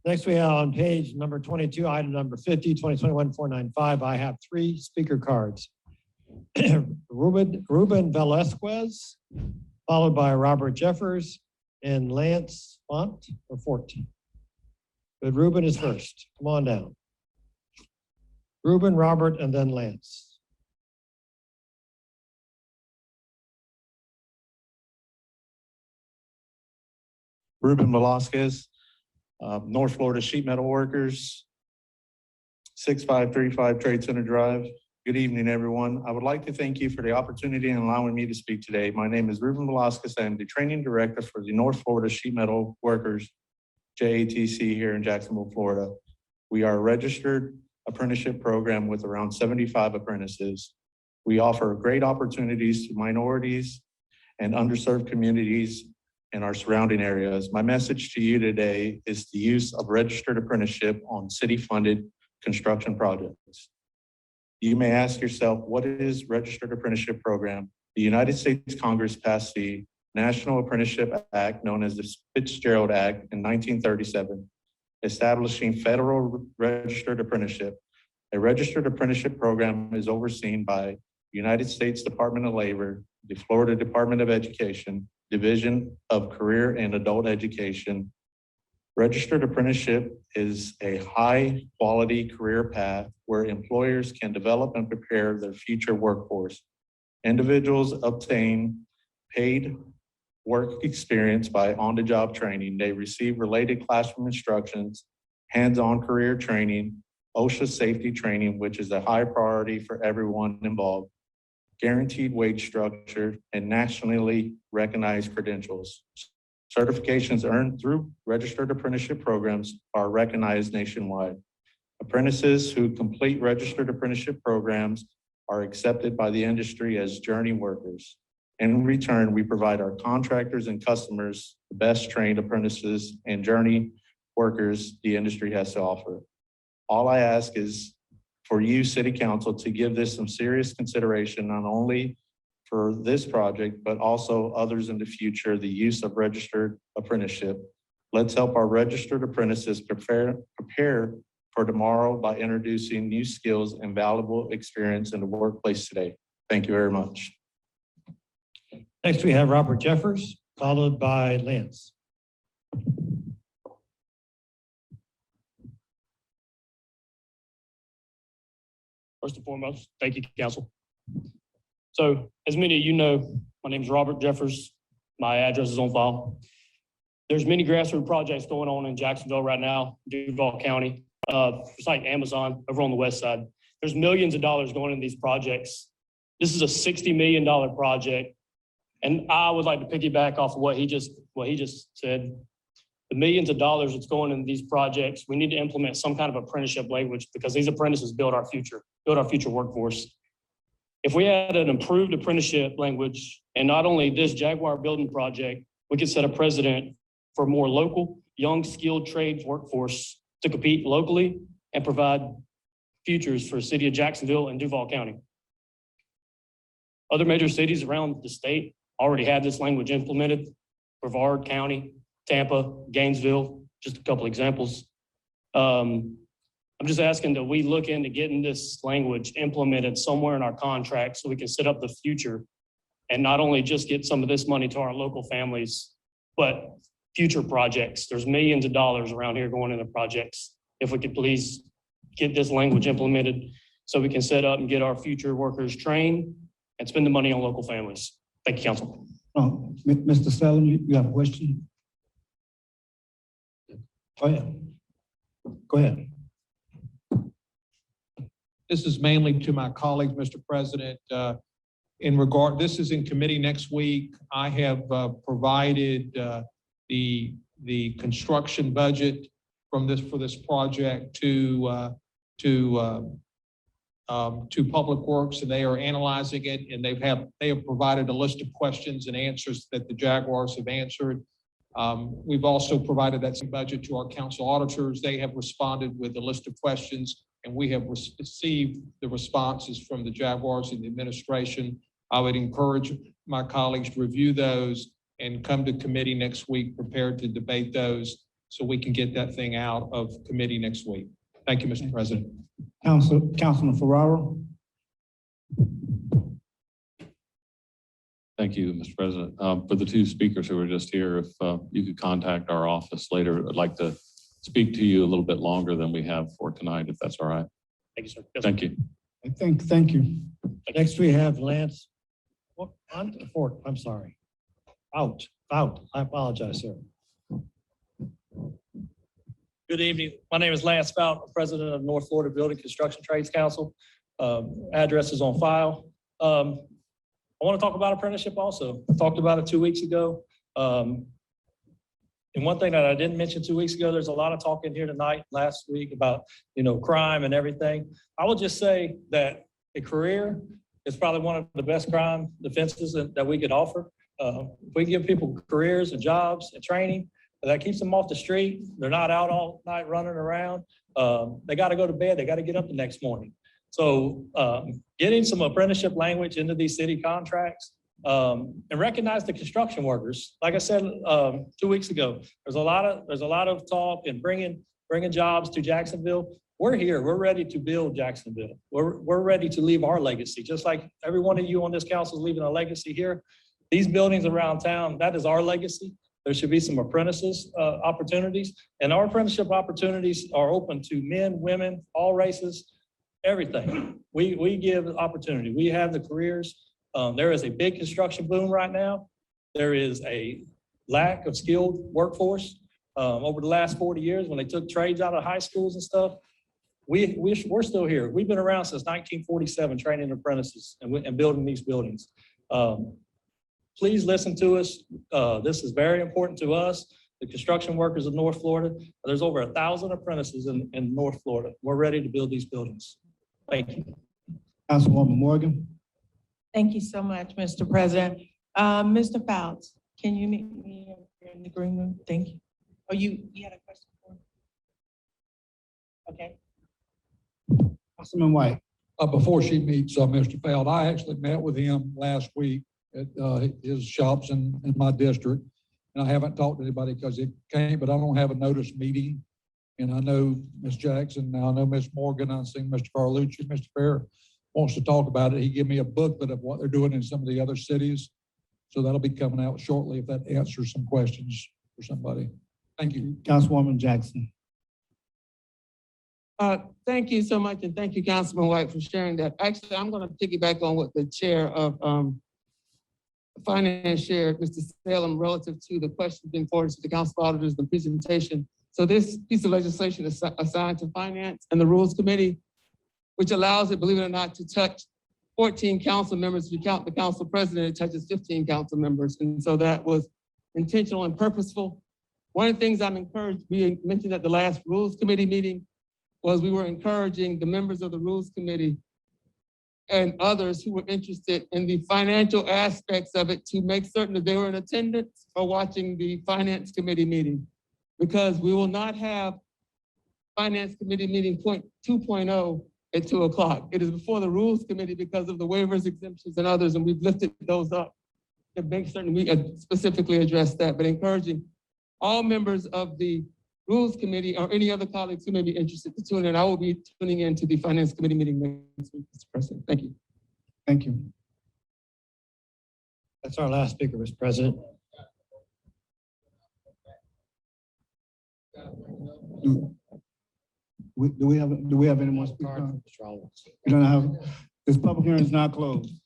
Next, we have on page number 22, item number 50, 2021-495. I have 3 speaker cards. Ruben Velasquez, followed by Robert Jeffers and Lance Font or Fort. But Ruben is first. Come on down. Ruben, Robert, and then Lance. Ruben Velasquez, North Florida Sheet Metal Workers, 6535 Trade Center Drive. Good evening, everyone. I would like to thank you for the opportunity and allowing me to speak today. My name is Ruben Velasquez. I am the training director for the North Florida Sheet Metal Workers, JATC, here in Jacksonville, Florida. We are a registered apprenticeship program with around 75 apprentices. We offer great opportunities to minorities and underserved communities in our surrounding areas. My message to you today is the use of registered apprenticeship on city-funded construction projects. You may ask yourself, what is Registered Apprenticeship Program? The United States Congress passed the National Apprenticeship Act, known as the Fitzgerald Act, in 1937, establishing federal registered apprenticeship. A registered apprenticeship program is overseen by United States Department of Labor, the Florida Department of Education, Division of Career and Adult Education. Registered apprenticeship is a high quality career path where employers can develop and prepare their future workforce. Individuals obtain paid work experience by on-the-job training. They receive related classroom instructions, hands-on career training, OSHA safety training, which is a high priority for everyone involved, guaranteed wage structure, and nationally recognized credentials. Certifications earned through registered apprenticeship programs are recognized nationwide. Apprentices who complete registered apprenticeship programs are accepted by the industry as journey workers. In return, we provide our contractors and customers the best trained apprentices and journey workers the industry has to offer. All I ask is for you, City Council, to give this some serious consideration, not only for this project, but also others in the future, the use of registered apprenticeship. Let's help our registered apprentices prepare for tomorrow by introducing new skills and valuable experience in the workplace today. Thank you very much. Next, we have Robert Jeffers, followed by Lance. First and foremost, thank you, Council. So, as many of you know, my name is Robert Jeffers. My address is on file. There's many grassroots projects going on in Jacksonville right now, Duval County. It's like Amazon over on the west side. There's millions of dollars going in these projects. This is a $60 million project. And I would like to piggyback off of what he just said. The millions of dollars that's going in these projects, we need to implement some kind of apprenticeship language because these apprentices build our future workforce. If we had an improved apprenticeship language, and not only this Jaguar building project, we could set a precedent for more local, young, skilled trades workforce to compete locally and provide futures for the city of Jacksonville and Duval County. Other major cities around the state already have this language implemented. Brevard County, Tampa, Gainesville, just a couple examples. I'm just asking that we look into getting this language implemented somewhere in our contract so we can set up the future and not only just get some of this money to our local families, but future projects. There's millions of dollars around here going into projects. If we could please get this language implemented so we can set up and get our future workers trained and spend the money on local families. Thank you, Council. Mr. Stelling, you have a question? Go ahead. This is mainly to my colleagues, Mr. President. This is in committee next week. I have provided the construction budget for this project to Public Works, and they are analyzing it, and they have provided a list of questions and answers that the Jaguars have answered. We've also provided that same budget to our council auditors. They have responded with a list of questions, and we have received the responses from the Jaguars and the administration. I would encourage my colleagues to review those and come to committee next week prepared to debate those so we can get that thing out of committee next week. Thank you, Mr. President. Councilman Ferraro. Thank you, Mr. President. For the two speakers who were just here, if you could contact our office later, I'd like to speak to you a little bit longer than we have for tonight, if that's all right. Thank you, sir. Yes, sir. Thank you. Thank you. Next, we have Lance. What, on to Fort, I'm sorry. Out. I apologize, sir. Good evening. My name is Lance Fout, President of North Florida Building Construction Trades Council. Address is on file. I want to talk about apprenticeship also. I talked about it 2 weeks ago. And one thing that I didn't mention 2 weeks ago, there's a lot of talk in here tonight, last week about, crime and everything. I will just say that a career is probably one of the best crime defenses that we could offer. If we give people careers and jobs and training, that keeps them off the street. They're not out all night running around. They got to go to bed. They got to get up the next morning. So getting some apprenticeship language into these city contracts and recognize the construction workers. Like I said 2 weeks ago, there's a lot of talk and bringing jobs to Jacksonville. We're here. We're ready to build Jacksonville. We're ready to leave our legacy, just like every one of you on this council is leaving a legacy here. These buildings around town, that is our legacy. There should be some apprentices opportunities, and our apprenticeship opportunities are open to men, women, all races, everything. We give opportunity. We have the careers. There is a big construction boom right now. There is a lack of skilled workforce. Over the last 40 years, when they took trades out of high schools and stuff, we're still here. We've been around since 1947, training apprentices and building these buildings. Please listen to us. This is very important to us, the construction workers of North Florida. There's over 1,000 apprentices in North Florida. We're ready to build these buildings. Thank you. Councilwoman Morgan. Thank you so much, Mr. President. Mr. Fouts, can you meet me in the green room? Thank you. Oh, you had a question for me? Okay. Councilman White. Before she meets Mr. Feld, I actually met with him last week at his shops in my district. And I haven't talked to anybody because it can't, but I don't have a notice meeting. And I know Ms. Jackson, I know Ms. Morgan, I've seen Mr. Carlucci, Mr. Fair wants to talk about it. He gave me a booklet of what they're doing in some of the other cities. So that'll be coming out shortly if that answers some questions for somebody. Thank you. Councilwoman Jackson. Thank you so much, and thank you, Councilman White, for sharing that. Actually, I'm going to piggyback on what the chair of Finance shared, Mr. Salem, relative to the question being forwarded to the council auditors, the presentation. So this piece of legislation is assigned to Finance and the Rules Committee, which allows it, believe it or not, to touch 14 council members. If you count the council president, it touches 15 council members. And so that was intentional and purposeful. One of the things I'm encouraged, we mentioned at the last Rules Committee meeting, was we were encouraging the members of the Rules Committee and others who were interested in the financial aspects of it to make certain that they were in attendance or watching the Finance Committee meeting, because we will not have Finance Committee meeting 2.0 at 2 o'clock. It is before the Rules Committee because of the waivers, exemptions, and others, and we've lifted those up to make certain we specifically address that, but encouraging all members of the Rules Committee or any other colleagues who may be interested to tune in. I will be tuning in to the Finance Committee meeting next week, Mr. President. Thank you. Thank you. That's our last speaker, Mr. President. Do we have any more speakers? We don't have, this public hearing is now closed.